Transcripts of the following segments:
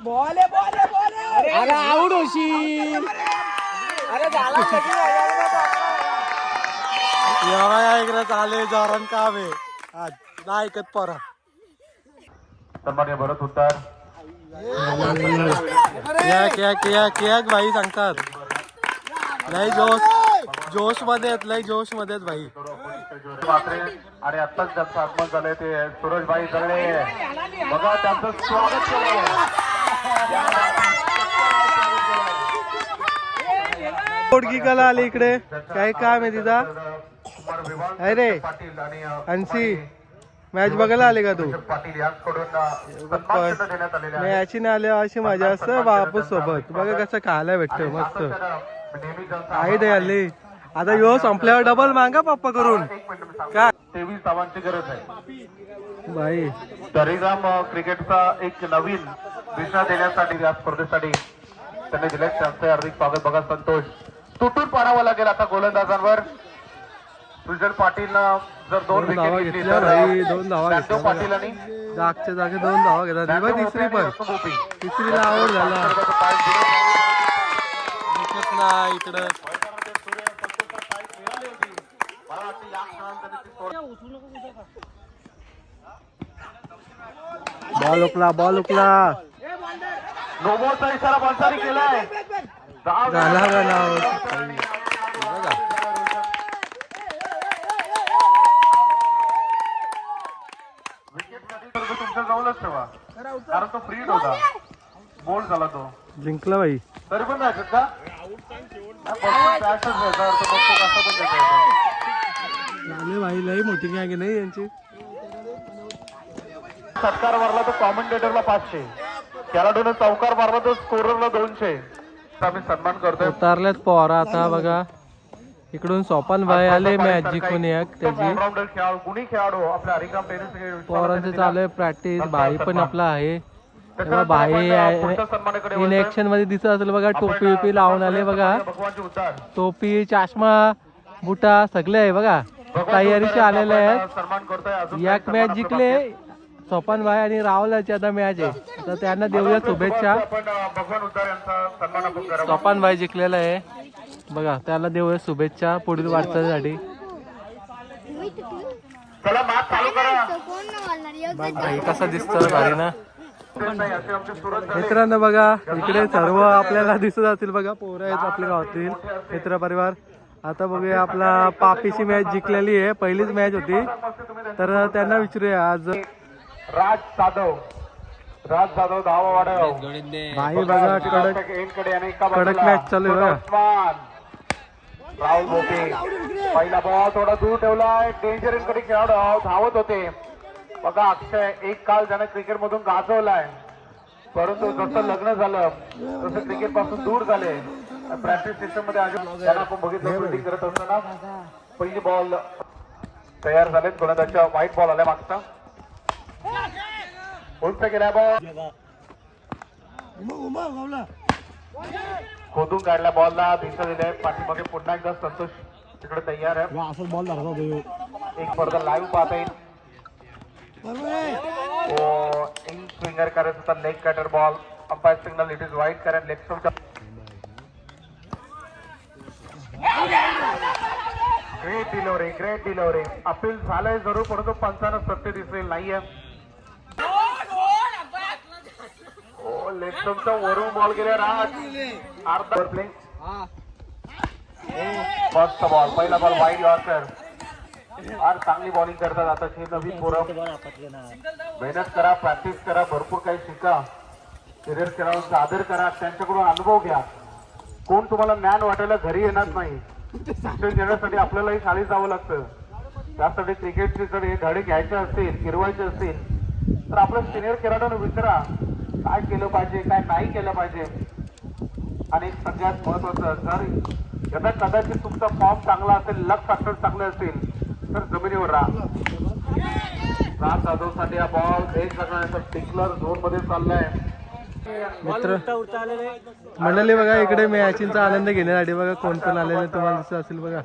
Ball अरे out होशील. अरे झाला इकडे चाले जोरान काम आहे आज नाही ऐकत पोरा. सन्मान्य भरत उद्धार केक भाई सांगतात लय जोश मध्ये आहेत, लय जोश मध्ये आहेत भाई. मात्रे आणि आत्ताच ज्यांचं आगमन झालंय ते सूरजभाई जगळे. बघा त्यांचं स्वागत केलं. पोटगी कला आली इकडे काय काम आहे तिचा. अरे पाटील आणि अन्सी मॅच बघायला आले का तू. पाटील यांकडून सन्मान चिन्ह देण्यात आलेले आहे. मॅची नाही आल्या अशी मजा असतं बापूस सोबत. बघा कसं खायला भेटतं मस्त. नेहमी त्यांचा आई दे आली आता यो संपल्यावर डबल मागा पप्पा करून काय 23 धावांची गरज आहे भाई. तरीगाम क्रिकेटचा एक नवीन दिशा देण्यासाठी या स्पर्धेसाठी त्यांनी दिले. त्यांचे हार्दिक स्वागत. बघा संतोष तुटून पाडावं लागेल आता गोलंदाजांवर. सुजल पाटील जर 2 विकेट धावा घेतली घेतल्या तर भाई, 2 धावा नांदो घेतल्या पाटील आणि जागच्या जागी 2 धावा घेतात. बघ तिसरी पण तिसरीला आवड झाला नाही इकडं. बॉल उकला नोबोचा इशारा बंसारी केलाय. झाला का नाव बघा. तुमच्या जवळच ठेवा कारण तो फ्री होता. बोल्ड झाला तो. जिंकला भाई. तरी पण नाही का भाई लई मोठी काय की नाही यांची. षटकार मारला तर कॉमेंटेटरला 500, खेळाडूने चौकार मारला तर स्कोररला 200. आम्ही सन्मान करतोय. उतारल्यात पोरा आता बघा. इकडून सोपान भाई आले मॅच जिंकून एक त्याची. ऑलराऊंडर खेळाडू गुणी खेळाडू आपल्या हरिकाम टेनिस पोरांचं चालू आहे प्रॅक्टिस. भाई पण आपला आहे भाई. इन ऍक्शन मध्ये दिसत असेल बघा. टोपी विपी लावून आले बघा. भगवानचे उद्धार टोपी चष्मा बुटा सगळे आहे बघा. तयारीचे आलेले आहेत. सन्मान करतोय. अजून एक मॅच जिंकले सोपान भाई आणि राहुलाची आता मॅच आहे तर त्यांना देऊया शुभेच्छा. आपण भगवान उद्धार यांचा सन्मान आपण करावा. सोपान भाई जिंकलेला आहे बघा. त्याला देऊया शुभेच्छा पुढील वाटचालीसाठी. चला मॅच चालू करा. भाई कसा दिसतोय भारी ना असे आमचे सुरत मित्रांनो. बघा इकडे सर्व आपल्याला दिसत असतील बघा. पोरं आहेत आपल्या गावातील मित्र परिवार. आता बघूया आपला पापीची मॅच जिंकलेली आहे. पहिलीच मॅच होती तर त्यांना विचारूया आज. राज जाधव धावा वाढव भाई बघा कडक मॅच चालू आहे बघा. राहुल भोपे पहिला बॉल थोडा दूर ठेवलाय. डेंजर कडे खेळाडू धावत होते बघा. अक्षय एक काल त्याने क्रिकेट मधून गाजवलाय परंतु जसं लग्न झालं तसं क्रिकेट पासून दूर झाले. प्रॅक्टिस सिस्टम मध्ये अजून त्यांना आपण बघितलं फील्डिंग करत असताना. पहिली बॉल तयार झालेत. गोलंदाजच्या व्हाईट बॉल आल्या मागचा. उंच गेला बॉल. खोदून काढल्या बॉलला दिशा दिल्या. पाठीमागे पुन्हा एकदा संतोष तिकडे तयार आहे. बॉल एक पडदा लाईव्ह पाहता येईल. इन स्विंगर करायचं होता. Leg cutter ball. Umpire signal it is वाईट कारण लेग स्टम्पच्या ग्रेट डिलिव्हरी अपील झालंय जरूर परंतु पंचांना सत्य दिसेल नाहीये. लेग स्टम्पच्या वरून बॉल गेले. राज अर्धा प्ले. फर्स्ट बॉल पहिला बॉल वाईड यॉर्कर. फार चांगली बॉलिंग करतात आता हे नवीन पोरं. मेहनत करा, प्रॅक्टिस करा, भरपूर काही शिका. करिअर खेळाडूंचा आदर करा, त्यांच्याकडून अनुभव घ्या. कोण तुम्हाला ज्ञान वाटायला घरी येणार नाही. शिक्षण घेण्यासाठी आपल्यालाही शाळेत जावं लागतं. त्यासाठी क्रिकेटचे जर हे धडे घ्यायचे असतील, गिरवायचे असतील तर आपल्या सिनियर खेळाडूंना विचारा काय केलं पाहिजे, काय नाही केलं पाहिजे. आणि सगळ्यात महत्वाचं जर यदा कदाचित तुमचा फॉर्म चांगला असेल, लक फॅक्टर चांगले असेल तर जमिनीवर राहा. राज जाधवसाठी हा बॉल एक करण्याचा टिकलर झोन मध्ये चाललाय. मित्र मंडळी बघा इकडे मॅचींचा आनंद घेण्यासाठी बघा कोण कोण आलेले तुम्हाला दिसत असेल बघा.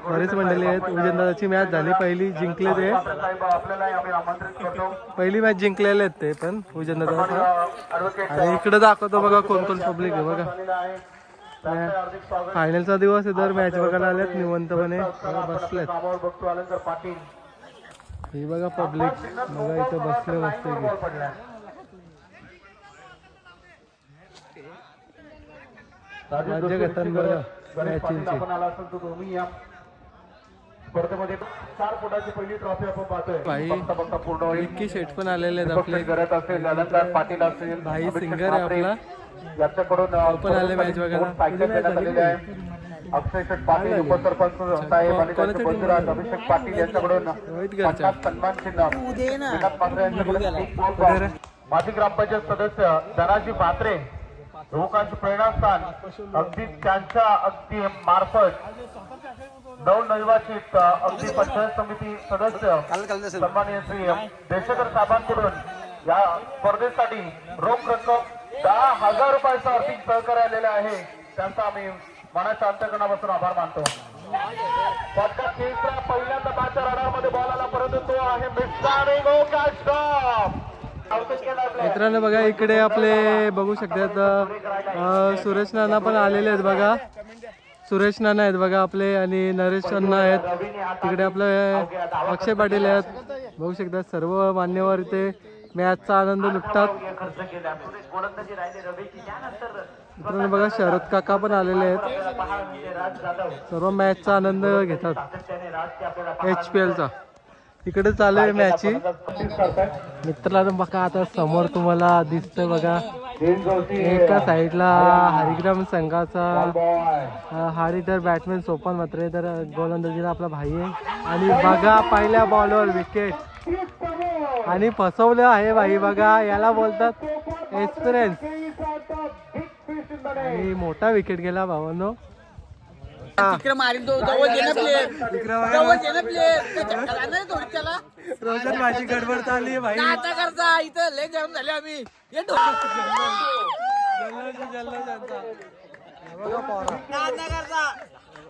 बरेच मंडळी आहेत. उजनदादाची मॅच झाली पहिली, जिंकले ते. पहिली मॅच जिंकलेले आहेत ते पण उजनदादा. आणि इकडे दाखवतो बघा कोण कोण पब्लिक आहे बघा. फायनलचा दिवस आहे तर मॅच बघायला आलेत निवंतपणे बसलेत. ही बघा पब्लिक बघा इथं बसले बसते मजा घेतात बघा मॅचिंगची. भाई विक्की शेट पण आलेले आहेत आपले. भाई सिंगर आहे आपला पण आले मॅच बघायला. अक्षय शेठ पाटील उपसरपंच साहेब आणि त्यांचे बंधुराज अभिषेक पाटील यांच्याकडून सन्मान चिन्ह. माजी ग्रामपंचायत सदस्य धनाजी म्हात्रे युवकांचे प्रेरणास्थान अगदी त्यांच्या अगदी मार्फत नवनिर्वाचित अगदी पंचायत समिती सदस्य सन्माननीय श्री देशकर साहेबांकडून या स्पर्धेसाठी रोख रक्कम 10,000 रुपयाचं आर्थिक सहकार्य आलेलं आहे. त्यांचा आम्ही मनाच्या अंतःकरणापासून आभार मानतो. पहिल्यांदा मॅचच्या रडारमध्ये बॉल आला परंतु तो आहे मित्रांनो बघा इकडे आपले बघू शकतात सुरेश नाना पण आलेले आहेत बघा. सुरेश नाना आहेत बघा आपले आणि नरेश अण्णा आहेत. तिकडे आपले अक्षय पाटील आहेत बघू शकतात. सर्व मान्यवर इथे मॅचचा आनंद लुटतात. मित्रांनो बघा शरद काका पण आलेले आहेत. सर्व मॅचचा आनंद घेतात HPL चा. इकडे चालू आहे मॅची. मित्रांनो बघा आता समोर तुम्हाला दिसतंय बघा एका साईडला हरिग्राम संघाचा हारी तर बॅट्समॅन सोपान मात्र तर गोलंदाजीला आपला भाई आहे. आणि बघा पहिल्या बॉलवर विकेट आणि फसवलं आहे भाई. बघा याला बोलतात एक्सपिरियन्स. आणि मोठा विकेट गेला भावांनो. रोशन माझी गडबड चालली भाई. इथं लय जाम झाले आम्ही.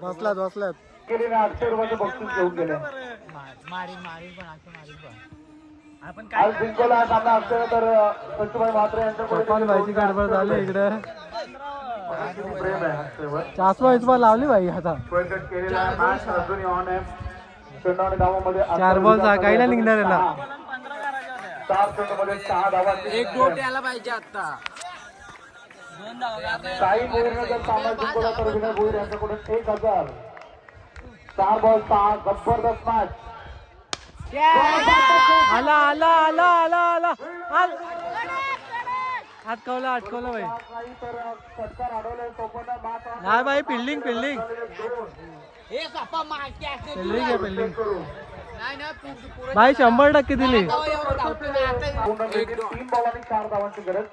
बसलात बसलात अक्षय रुपयाचं बक्षीस घेऊन गेले. आज जिंकवला सामना अक्षय तर सचिभाई म्हात्रे यांच्याकडे भाईची गडबड झाली इकडे. चासवा इचवा लावली भाई आता. 4 बॉल काही नाही निघणार याला. 4 चेंडूमध्ये 6 धावा. एक डोट यायला पाहिजे आता. साई भोईरने जर सामना जिंकवला तर विनय भोईर यांच्याकडून 1,000. 4 बॉल 6 जबरदस्त मॅच. आला आला आला आला आला अटकवला अटकवला भाई. नाही भाई फिल्डिंग फिल्डिंग फिल्डिंग आहे फिल्डिंग भाई 100% दिली. 3 बॉलांनी 4 धावांची गरज.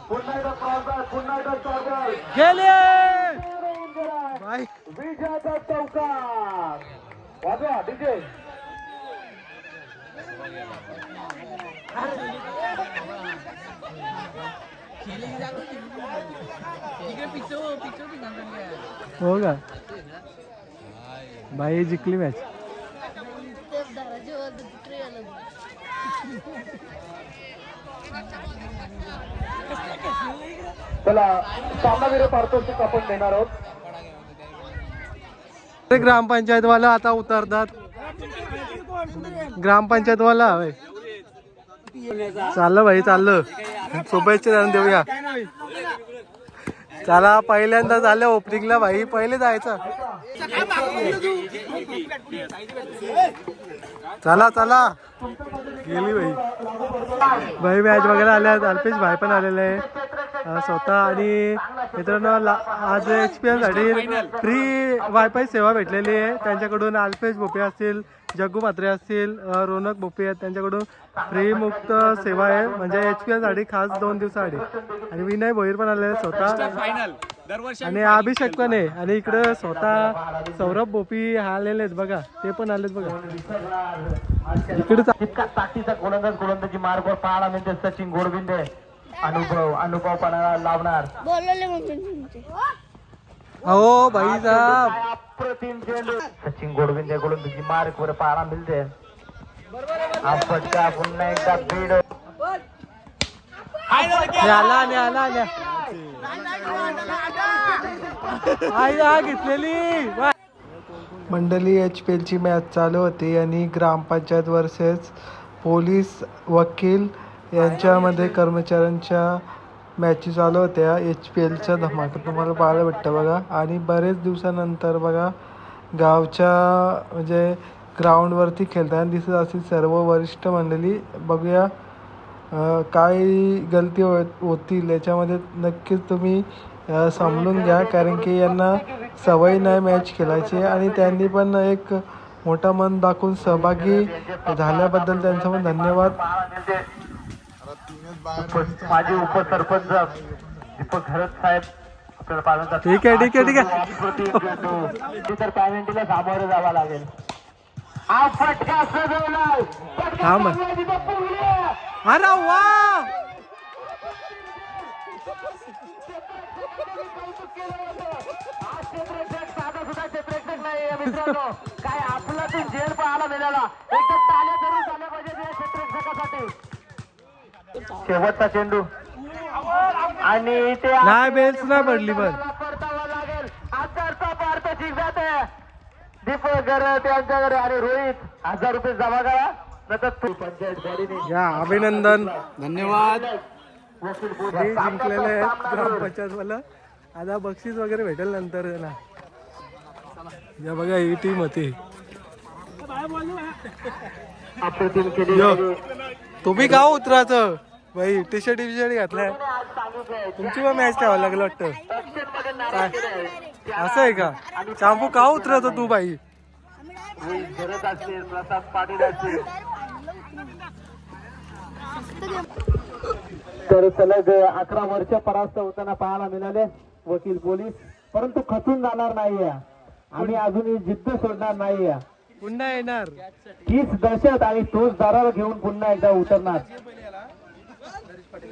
पुन्हा एकदा पुन्हा एकदा 4 बॉल गेले भाई. विजयाचा चौकार वाजवा डीजे. हो का भाई जिंकली मॅच. चला सामनावीर पारितोषिक आपण देणार आहोत. ग्रामपंचायत वाला आता उतरतात. ग्रामपंचायत वाला चाललं भाई चाललं. शुभेच्छा देऊया. चला पहिल्यांदा झालं ओपनिंगला भाई. पहिले जायचं. चला चला गेली भाई. भाई मॅच बघायला आले आहेत. अल्पेश भाई पण आलेले आहे स्वतः. आणि मित्रांनो आज HPL साठी फ्री वायफाय सेवा भेटलेली आहे त्यांच्याकडून. अल्पेश भोपे असतील, जग्गू म्हात्रे असतील, रोनक भोपे आहेत त्यांच्याकडून फ्री मुक्त सेवा आहे म्हणजे HPL साठी खास 2 दिवसासाठी. आणि विनय भोईर पण आलेले स्वतः आणि अभिषेक पण आहे. आणि इकडे स्वतः सौरभ भोपी आलेले आहेत बघा. ते पण आलेत बघा इकडे. ताकदीचा गोलंदाजी मार्गवर पाहायला मिळते. सचिन गोडबिंदे अनुभवपणा लावणार. बोलवले मम्मी अहो भाई साहब, काय अप्रतिम चेंडू. सचिन गोडविंदेकडून तुझी मार्क वर पाहायला मिळते. हा फटका पुन्हा एकदा बीड. घेतलेली मंडळी. HPL ची मॅच चालू होती आणि ग्रामपंचायत वर्सेस पोलीस वकील यांच्यामध्ये कर्मचाऱ्यांच्या मॅची चालू होत्या. HPLचा धमाका तुम्हाला पाहायला भेटतं बघा. आणि बरेच दिवसानंतर बघा गावच्या म्हणजे ग्राउंडवरती खेळताना दिसत असतील सर्व वरिष्ठ मंडळी. बघूया काय गलती होतील याच्यामध्ये नक्कीच तुम्ही समजून घ्या, कारण की यांना सवय नाही मॅच खेळायची आणि त्यांनी पण एक मोठा मन दाखवून सहभागी झाल्याबद्दल त्यांचा पण धन्यवाद. माजी उपसरपंच दीपक घरत साहेब आपल्याला पाहण्याचा. ठीक आहे ठीक आहे ठीक आहे. तर पॅव्हेंटीला सामोरं जावं लागेल. हा फटका सजवलाय. थांब. अरे वा, साधा सुद्धा क्षेत्ररक्षक नाहीये मित्रांनो. काय आपला तू जेल पाहायला मिळाला. एकदम टाळ्या करून झाल्या पाहिजे या क्षेत्ररक्षकासाठी. शेवटचा चेंडू आणि ते नाही बेल्स नाही पडली पण. परतावा लागेल. आजचा पार्थ जिंकत आहे. दीपक गरत यांच्याकडे आणि रोहित 1000 रुपये जमा करा. नंतर तू पंचायत गाडीने या अभिनंदन, धन्यवाद. जिंकलेले आहेत ग्रामपंचायत मला. आता बक्षीस वगैरे भेटेल नंतर ना. या बघा ही टीम होती. अप्रतिम केली. तुम्ही का उतरायचं भाई, टी शर्ट घातलाय. तुमची पण मॅच ठेवायला लागलं वाटतं. काय असं आहे का? चांपू का उतरायचं तू बाई? गरज असतील प्रसाद पाटील असतील तर सलग 11 वर्ष परास्त होताना पाहायला मिळाले वकील पोलीस. परंतु खचून जाणार नाहीये आणि अजूनही जिद्द सोडणार नाहीये. पुन्हा येणार. हीच दहशत आणि तोच दारावर घेऊन पुन्हा एकदा उतरणार.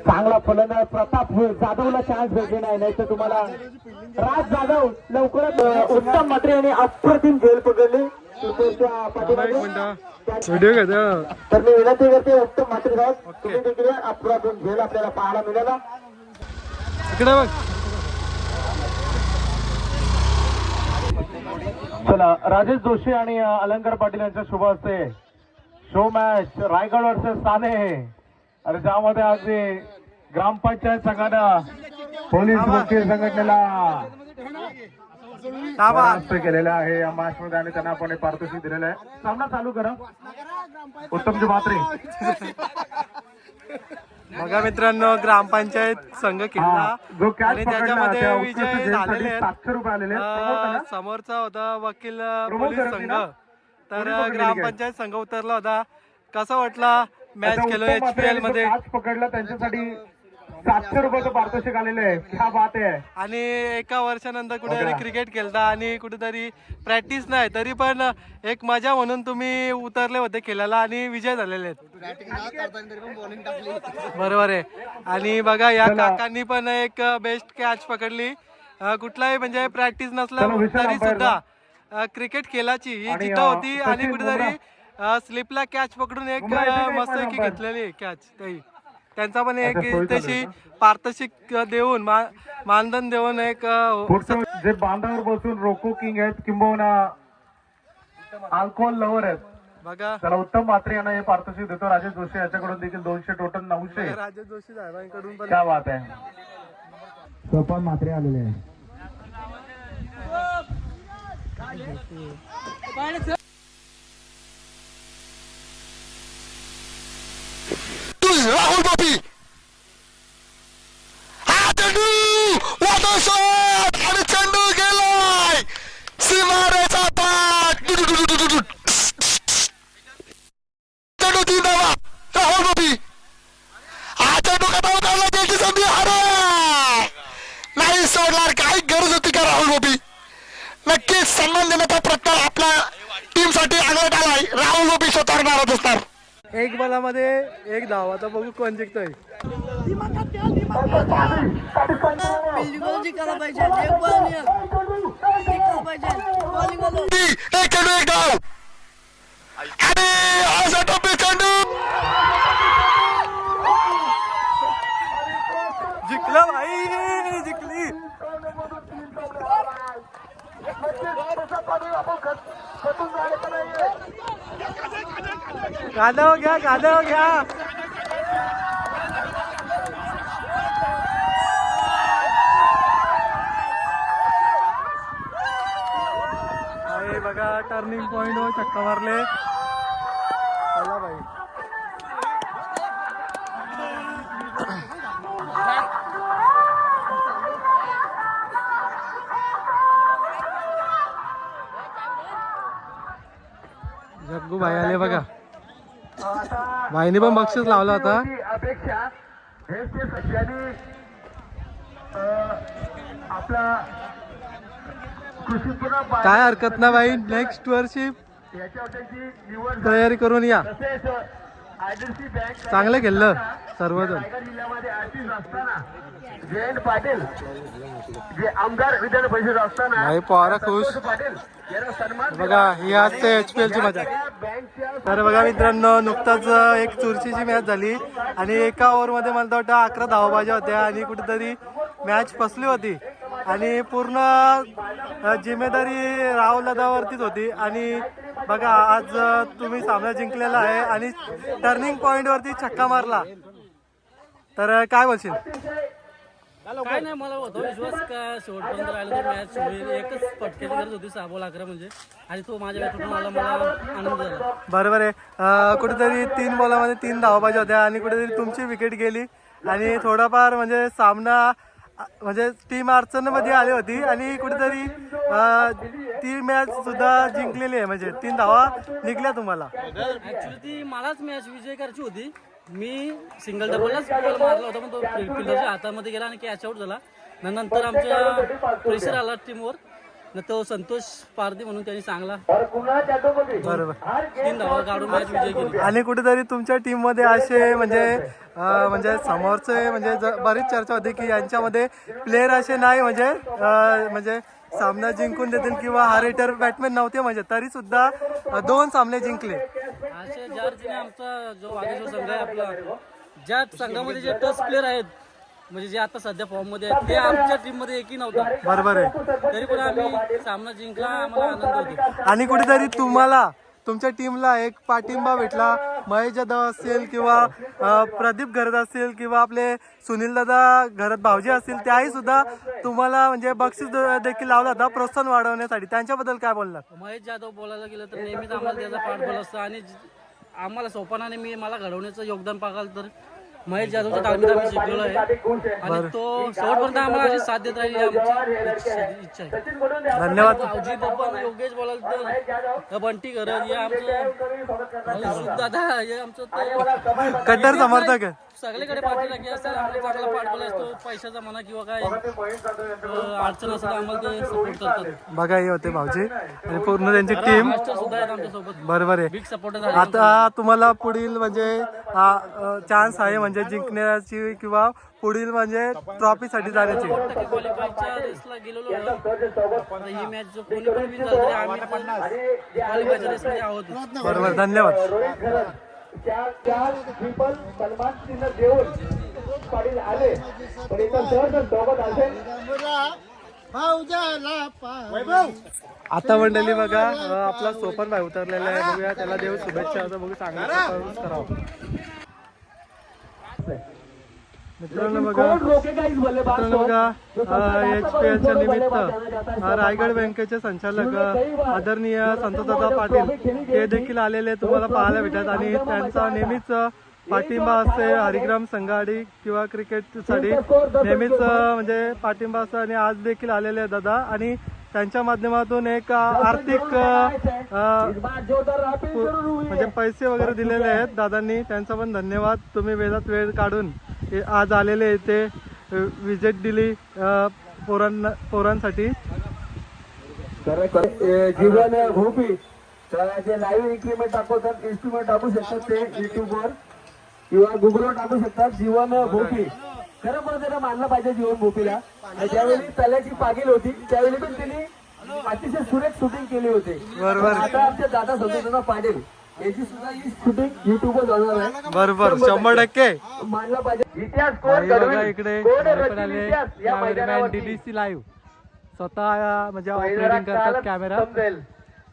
चांगला फलंदाज प्रताप जाधवला चान्स भेटले नाही तर तुम्हाला राज जाधव लवकरच. उत्तम मात्रे यांनी अप्रतिम झेल पकडली. व्हिडिओ घ्या. तर मी विनंती करते उत्तम मात्रे साहेब तुम्ही देखील अप्रतिम झेल आपल्याला पाहायला मिळाला. इकडे बघ. चला राजेश जोशी आणि अलंकार पाटील यांच्या शुभ हस्ते show match Raigad versus Sane आणि ज्यामध्ये अगदी ग्रामपंचायत संघानं पोलीस वकील संघटनेला केलेला आहे या मॅच मध्ये आणि त्यांना आपण पारितोषिक दिलेलं आहे. सामना चालू करा. उत्तमजी म्हात्रे. बघा मित्रांनो, ग्रामपंचायत संघ खेळला जो कॅच आणि त्याच्यामध्ये विजय झालेले आहेत. 700 रुपये आलेले. समोरचा होता वकील पोलीस संघ. तर ग्रामपंचायत संघ उतरला होता. कसा वाटला मॅच खेळलो HPL मध्ये? पकडला त्यांच्यासाठी 700 रुपयाचं पारितोषिक आलेलं आहे. क्या बात आहे. आणि एका वर्षानंतर कुठेतरी क्रिकेट खेळता आणि कुठेतरी प्रॅक्टिस नाही तरी पण एक मजा म्हणून तुम्ही उतरले होते खेळायला आणि विजय झालेले आहेत. बरोबर आहे. आणि बघा या काकांनी पण एक बेस्ट कॅच पकडली. कुठलाही म्हणजे प्रॅक्टिस नसला तरी सुद्धा क्रिकेट खेळाची ही जिद्द होती आणि कुठेतरी स्लिपला कॅच पकडून एक मस्त घेतलेली कॅच. त्यांचा पण एक त्याची पारितोषिक देऊन मानधन देऊन एक जे बांधावर बसून रोको किंग आहेत किंबहुना अल्कोहोल लवर आहेत बघा. त्याला उत्तम मात्रे यांना हे पारितोषिक देतो. राजेश जोशी याच्याकडून देखील 200 टोटल 900. राजेश जोशी साहेबांकडून पण क्या बात आहे. सोपान मात्रे आलेले आहे. राहुल बापी हा चेंडू वाटो शॉट आणि चेंडू गेलाय सीमारेचा पाठ. चेंडू 3 धावा राहुल बापी. हा चेंडू कटाव काढला गेली संधी अरे नाही सोडणार. काही गरज होती का राहुल बापी? नक्कीच सन्मान देण्याचा प्रयत्न आपल्या टीम साठी अंगलट आलाय. राहुल बापी स्वतः मारत असणार. एक बॉलामध्ये 1 धाव. आता बघू कोण जिंकतोय. जिंकायला पाहिजे एक बॉल जिंकायला पाहिजे बॉलिंग एक चेंडू एक डाव आणि असा टप्पी चेंडू जिंकलं भाई जिंकली. गादव घ्या गादव घ्या. अरे बघा टर्निंग पॉइंट वर चक्का मारले. चला भाई. जग्गू भाई आले बघा. भाईने पण बक्षीस लावला होता. अपेक्षा हे ते सगळ्यांनी आपला कृषी पुन्हा काय हरकत ना भाई. नेक्स्ट वर्षी याच्यावरची निवड तयारी करून या. तसेच आयडीसी बँक चांगलं खेळलं सर्वजण. रायगड जिल्ह्यामध्ये आर्टिस्ट असताना जयंत पाटील जे आमदार विधान परिषद असताना भाई पोरा खुश. संतोष पाटील यांना सन्मान बघा ही असते HPL ची मजा. बँकच्या तर बघा मित्रांनो नुकताच एक चुरशीची मॅच झाली आणि एका ओव्हरमध्ये मला वाटतं 11 धावाबाज्या होत्या आणि कुठेतरी मॅच फसली होती आणि पूर्ण जिम्मेदारी राहुल दादावरतीच होती. आणि बघा आज तुम्ही सामना जिंकलेला आहे आणि टर्निंग पॉइंट वरती छक्का मारला. तर काय बोलशील. काय नाही मला होता विश्वास का शेवटपर्यंत राहिला तर मॅच होईल. एकच फटकेची गरज होती 6 बॉल 11 म्हणजे आणि तो माझ्या बॅटून मला आनंद झाला. बरोबर आहे. कुठेतरी 3 बॉलामध्ये 3 धावा पाहिजे होत्या आणि कुठेतरी तुमची विकेट गेली आणि थोडाफार म्हणजे सामना म्हणजे टीम अडचणीमध्ये आली होती आणि कुठेतरी ती मॅच सुद्धा जिंकलेली आहे. म्हणजे 3 धावा निघल्या तुम्हाला. ऍक्च्युली ती मलाच मॅच विजय करायची होती. मी सिंगल डबललाच बॉल मारला होता पण तो फिल्डरच्या हातामध्ये गेला आणि कॅच आउट झाला. नंतर आमच्या प्रेशर आला टीमवर न तो संतोष पारधी म्हणून त्यांनी चांगला बरोबर 3 धावा काढून मॅच विजय केली. आणि कुठेतरी तुमच्या टीम मध्ये असे म्हणजे समोरचे म्हणजे बरीच चर्चा होती की यांच्यामध्ये प्लेयर असे नाही म्हणजे सामना जिंकून देतील किंवा हा रेटर बॅटमॅन नव्हते म्हणजे तरी सुद्धा 2 सामने जिंकले. असे ज्या रीतीने आमचा जो आगे संघ आहे आपला ज्या संघामध्ये जे टच प्लेयर आहेत म्हणजे जे आता सध्या फॉर्म मध्ये आहेत ते आमच्या टीम मध्ये एकही नव्हता. बरोबर आहे. तरी पण आम्ही सामना जिंकला आम्हाला आनंद होतो. आणि कुठेतरी तुम्हाला तुमच्या टीमला एक पाठिंबा भेटला. महेश जाधव असेल किंवा प्रदीप घरत असेल किंवा आपले सुनील दादा घरत भाऊजी असतील त्याही सुद्धा तुम्हाला म्हणजे बक्षीस देखील लावला होता प्रोत्साहन वाढवण्यासाठी. त्यांच्याबद्दल काय बोलणार. महेश जाधव बोलायला गेलं तर नेहमीच आम्हाला त्याचा पाठबळ असतं आणि आम्हाला सोपानाने मला घडवण्याचं योगदान पाहाल तर महेश जाधवच्या तालमीत आम्ही शिकलेलो आहे आणि तो शेवटपर्यंत आम्हाला अशी साथ देत राहिली आमची इच्छा आहे. धन्यवाद. भाऊजी पप्पा योगेश बोलायला तर बंटी घरत हे आमचं दादा हे आमचं कट्टर समर्थक आहे. सगळीकडे पाठवला की असं आम्हाला चांगला पाठबळ असतो. पैशाचा म्हणा किंवा काय अडचण असेल आम्हाला ते सपोर्ट करतात. बघा हे होते भाऊजी आणि पूर्ण त्यांची टीम. मास्टर सुद्धा आहेत आमच्यासोबत बरोबर आहे. बिग सपोर्टर आता तुम्हाला पुढील म्हणजे चान्स आहे म्हणजे जिंकण्याची किंवा पुढील म्हणजे ट्रॉफीसाठी जाण्याची. क्वालिफायच्या रेसला गेलेलो आहे. ही मॅच जो कोणी पण विन झालं तरी आम्ही क्वालिफायच्या रेसमध्ये आहोत. बरोबर धन्यवाद. सन्मान चिन्ह देऊन पाटील आले पण इथं सहज सोबत असेल. आता मंडळी बघा आपला सोपन भाई उतरलेला आहे. बघूया त्याला देव शुभेच्छा होता. बघू चांगला करावं. मित्रांनो बघा HPLच्या निमित्त रायगड बँकेचे संचालक आदरणीय संतोषदादा पाटील हे देखील आलेले तुम्हाला पाहायला भेटतात आणि त्यांचा नेहमीच पाठिंबा असते हरिग्राम संघाडी किंवा क्रिकेटसाठी नेहमीच म्हणजे पाठिंबा असतो आणि आज देखील आलेले आहेत दादा आणि त्यांच्या माध्यमातून एक आर्थिक म्हणजे पैसे वगैरे दिलेले आहेत दादांनी. त्यांचा पण धन्यवाद. तुम्ही वेळात वेळ काढून आज आलेले इथे विजिट दिली पोरांसाठी. जीवन भूमी जे लाईव्ह इन्क्रीमेंट दाखवतात इन्स्ट्रुमेंट टाकू शकतात ते युट्यूबवर किंवा गुगलवर टाकू शकतात जीवन भोपी. खरं पण त्यांना मानलं पाहिजे जीवन भोपीला. ज्यावेळी तल्याची पागील होती त्यावेळी पण त्यांनी अतिशय सुरेख शूटिंग केली होती. बरोबर. आता आमचे दादा संतोषदादा पाटील याची सुद्धा ही शूटिंग युट्यूबवर जाणार आहे. बरोबर 100% मानलं पाहिजे. इतिहास भाई कोण बघा घडवेल, इकडे कोण हे पण रचेल आले इतिहास या कॅमेरामॅन मैदानावरती डीडीसी लाईव्ह स्वतः म्हणजे पहिला ऑपरेटिंग करतात कालच कॅमेरा. समजेल.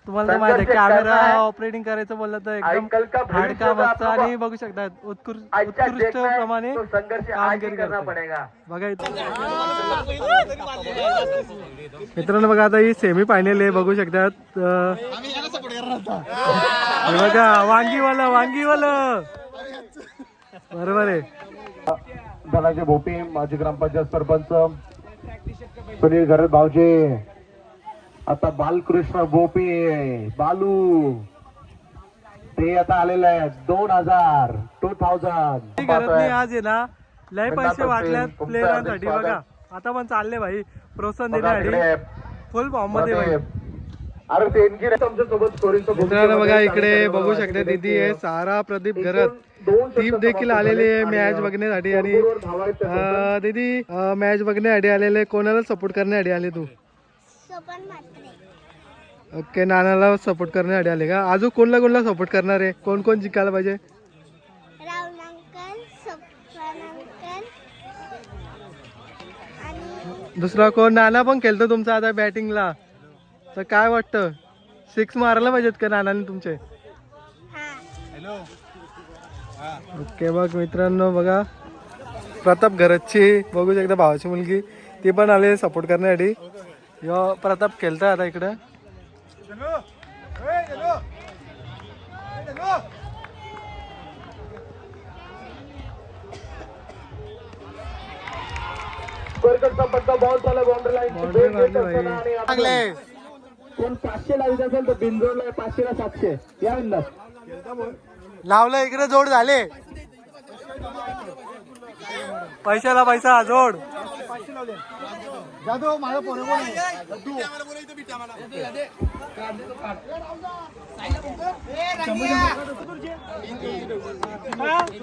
तुम्हाला तर माहिती आहे संघर्ष कॅमेरा करना है. ऑपरेटिंग करायचं बोललं तर एकदम ऐकल का हार्ड भविष्य काम का असतं आपको आणि बघू शकता उत्कृष्ट अच्छा देखना है प्रमाणे तो संघर्ष आज ही कामगिरी करना करतात. पड़ेगा. बघा मित्रांनो बघा आता ही सेमी फायनल आहे बघू शकतात. हे बघा वांगीवालं बरोबर आहे. धनाजी भोपी माजी ग्रामपंचायत सरपंच सुनील गरज भाऊजी. आता बालकृष्ण भोपी बालू ते आता आलेले आहेत 2000 ती गरज नाही आज आहे ना लय पैसे वाटल्यात प्लेयरांसाठी. बघा आता पण चालले भाई प्रोत्साहन देण्यासाठी फुल फॉर्म मध्ये भाई. अरे ते एनजी तुमच्या सोबत स्टोरीचं मित्रांनो बघा इकडे बघू शकता दीदी आहे सारा प्रदीप घरत टीम देखील आलेली आहे मॅच बघण्यासाठी. आणि दीदी मॅच बघण्यासाठी आलेले कोणाला सपोर्ट करण्यासाठी आले तू? ओके नानाला सपोर्ट करण्यासाठी आले का? अजून कोणला सपोर्ट करणार आहे? कोण कोण जिंकायला पाहिजे? दुसरा कोण? नाना पण खेळतो तुमचा आता बॅटिंगला तर काय वाटतं 6 मारायला पाहिजेत का नानाने तुमचे? ओके बघ मित्रांनो बघा प्रताप घरतची बघू शकता भावाची मुलगी ती पण आले सपोर्ट करण्यासाठी. यो प्रताप खेळता आता इकडं. कोण 500 लावित असेल तर बिंदोडला 500 ला 700 या अंदाज लावलं इकडे जोड झाले पैशाला पैसा जोड.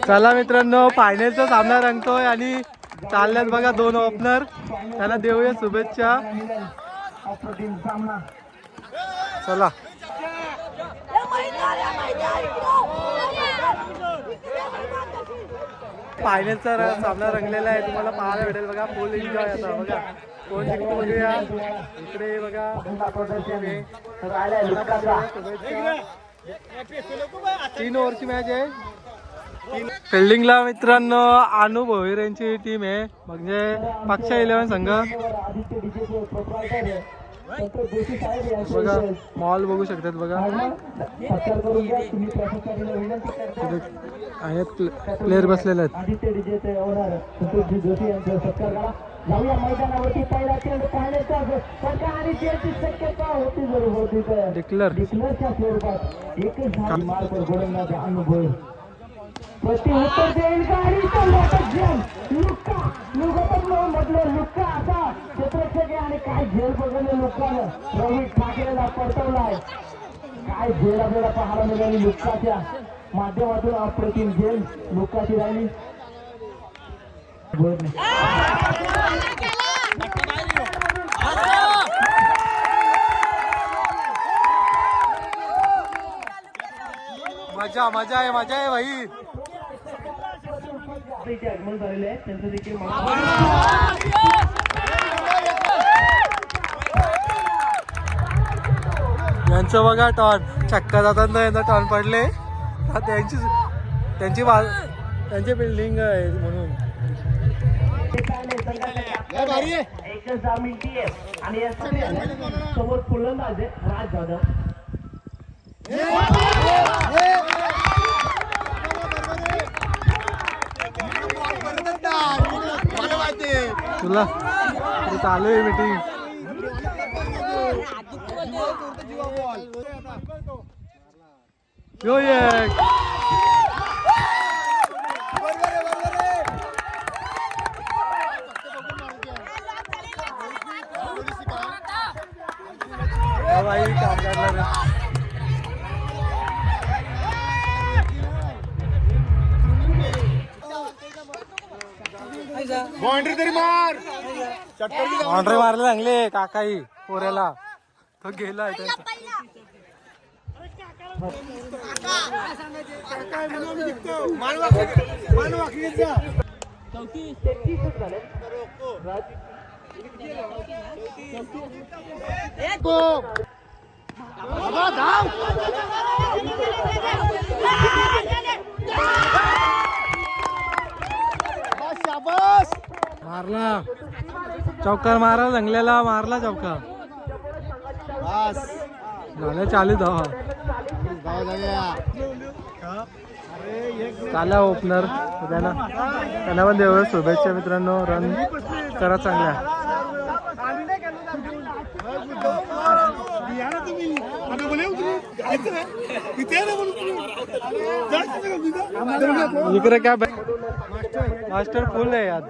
चला मित्रांनो फायनलचा सामना रंगतोय आणि चालल्यात बघा 2 ओपनर. त्यांना देऊया शुभेच्छा. चला फायनलचा सामना रंगलेला आहे तुम्हाला पाहायला भेटेल बघा फुल एन्जॉय. आता बघा कोण जिंकतो बघूया. इकडे बघा 3 ओव्हरची मॅच आहे. फिल्डिंगला मित्रांनो अनु भोईर यांची टीम आहे म्हणजे पक्षा 11 संघ. बघा मॉल बघू शकतात बघा आहेत प्लेअर बसलेले आहेत. डिक्लर प्रति उत्तर देईल गाडी लुक्का म्हटलं लुक्का आता क्षेत्रक्षक आणि काय झेल बघितलं लुक्कानं. रोहित ठाकरेला परतवलाय. काय झेल आपल्याला पाहायला मिळाली लुक्काच्या माध्यमातून. अप्रतिम झेल लुक्काची राहिली. मजा आहे भाई. आगमन झालेलं आहे त्यांचं देखील यांचं बघा टॉन चक्का जाताना यांचा टॉन पडले. त्यांची बिल्डिंग आहे म्हणून एकच 10 मिनिटी आहे. आणि सोबत फुलंदाज राज जाधव. तुला चालू आहे मीटिंग. यो एक काम करणार आहे. बाउंड्री मारले चांगले काकाई पोऱ्याला तो गेला मारला चौका मारा जंगल्याला मारला चौका झालं 40 धावा चाला ओपनर त्यांना पण देऊ शुभेच्छा मित्रांनो रन करा चांगल्या इकडे काय मास्टर फुल आहे आज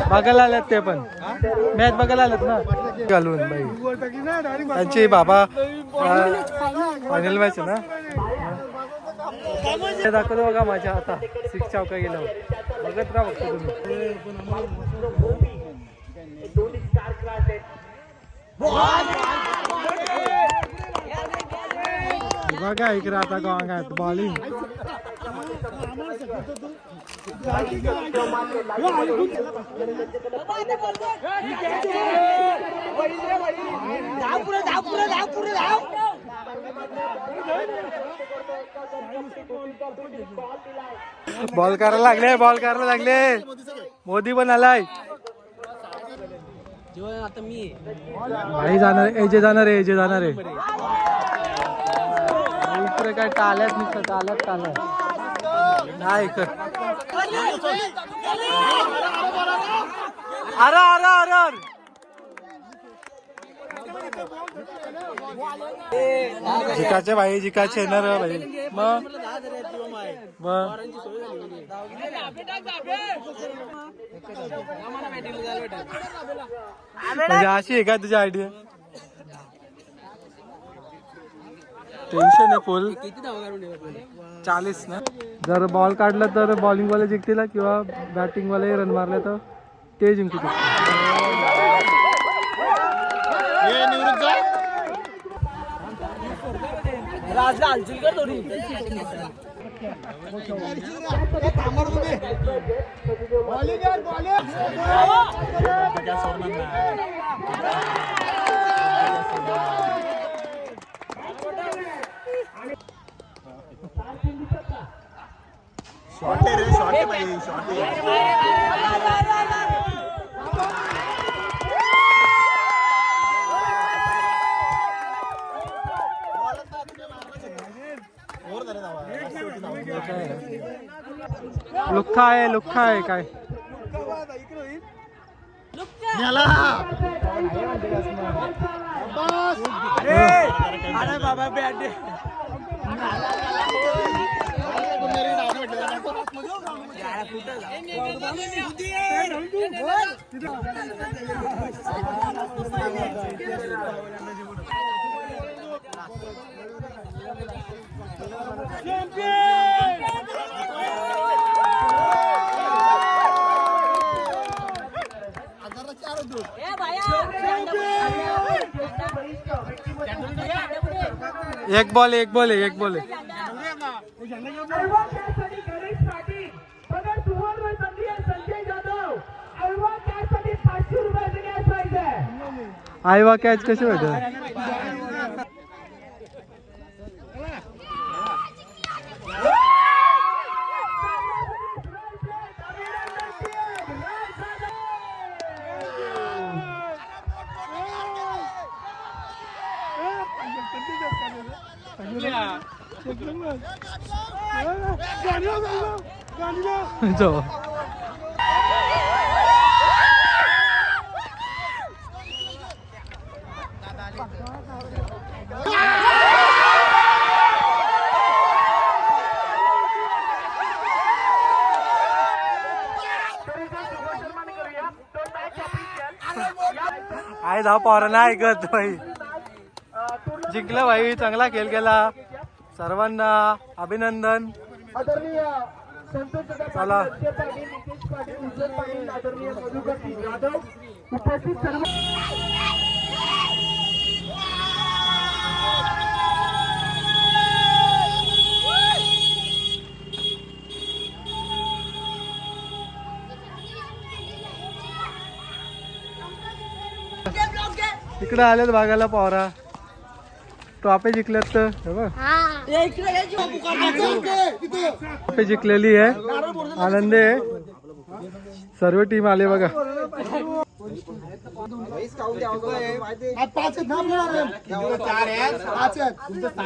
बघायला आलेत ते पण मॅच बघायला आलेत ना घालून बाई त्यांची बाबा फायनल मॅच आहे ना ते दाखवतो बघा माझ्या आता 6 चौका गेला बघत राहा बघतो तुम्ही बघा इकडे आता काय बॉलिंग बॉल करायला लागले मोदी पण आलाय आता मी भाई जाणार आहे इकडे काय टाल्यात नुसतं टाल्यात नाही कर अरे जिकाचे भाई जिकाचे येणार भाई मग म्हणजे अशी आहे का तुझी आयडिया टेन्शन आहे फुल 40 ना जर बॉल काढला तर बॉलिंग वाले जिंकतील किंवा बॅटिंग वाले रन मारले तर ते जिंकू लुख्खा आहे काय बाबा बॅट एक बॉल आयवा कॅच कसे भेटत जाऊ आई धाव पोरा नाही ऐकत भाई जिंकला भाई चांगला खेळ केला सर्वांना अभिनंदन चला इकडे आलेत भागाला पवारा ट्रॉफी जिंकल्यात तर हे बघ. ट्रॉफी जिंकलेली आहे आनंदी आहे सर्व टीम आले बघा.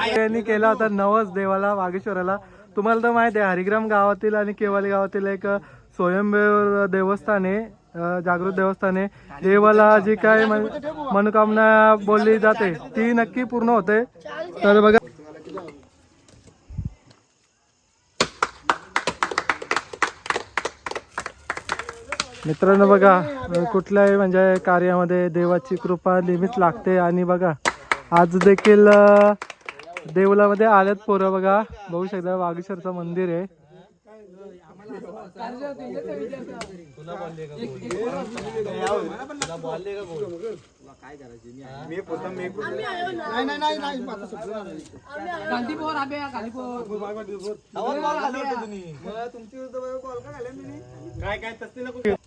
यांनी केला होता नवस देवाला वागेश्वराला. तुम्हाला तर माहित आहे हरिग्राम गावातील आणि केवाली गावातील एक स्वयंभू देवस्थान आहे जागृत देवस्थान आहे. देवाला जी काय मनोकामना बोलली जाते ती नक्की पूर्ण होते. तर बघा मित्रांनो बघा कुठल्याही म्हणजे कार्यामध्ये देवाची कृपा नेहमीच लागते. आणि बघा आज देखील देवलामध्ये आल्यात पोरं बघा बघू शकता वागेश्वरचं मंदिर आहे.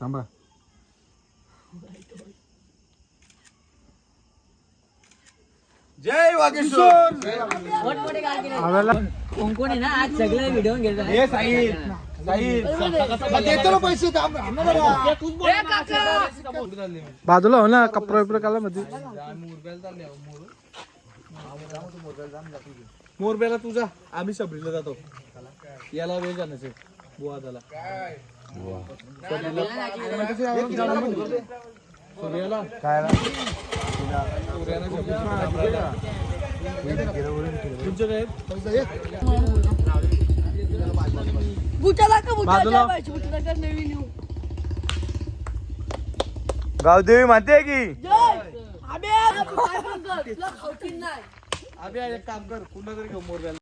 थांबा जय वागेश्वर. आम्हाला कोण आहे ना आज सगळे व्हिडिओ गेले हे साहिल बाजूला हो ना कपडा विपडा काला मध्ये मोरब्याला तुझा आम्ही सबरीला जातो. याला वेळ जाण्याचे बुवा झाला गावदेवी माहिती आहे की अभि एक काम कर पुन्हा तरी घेऊ मोरब्याला.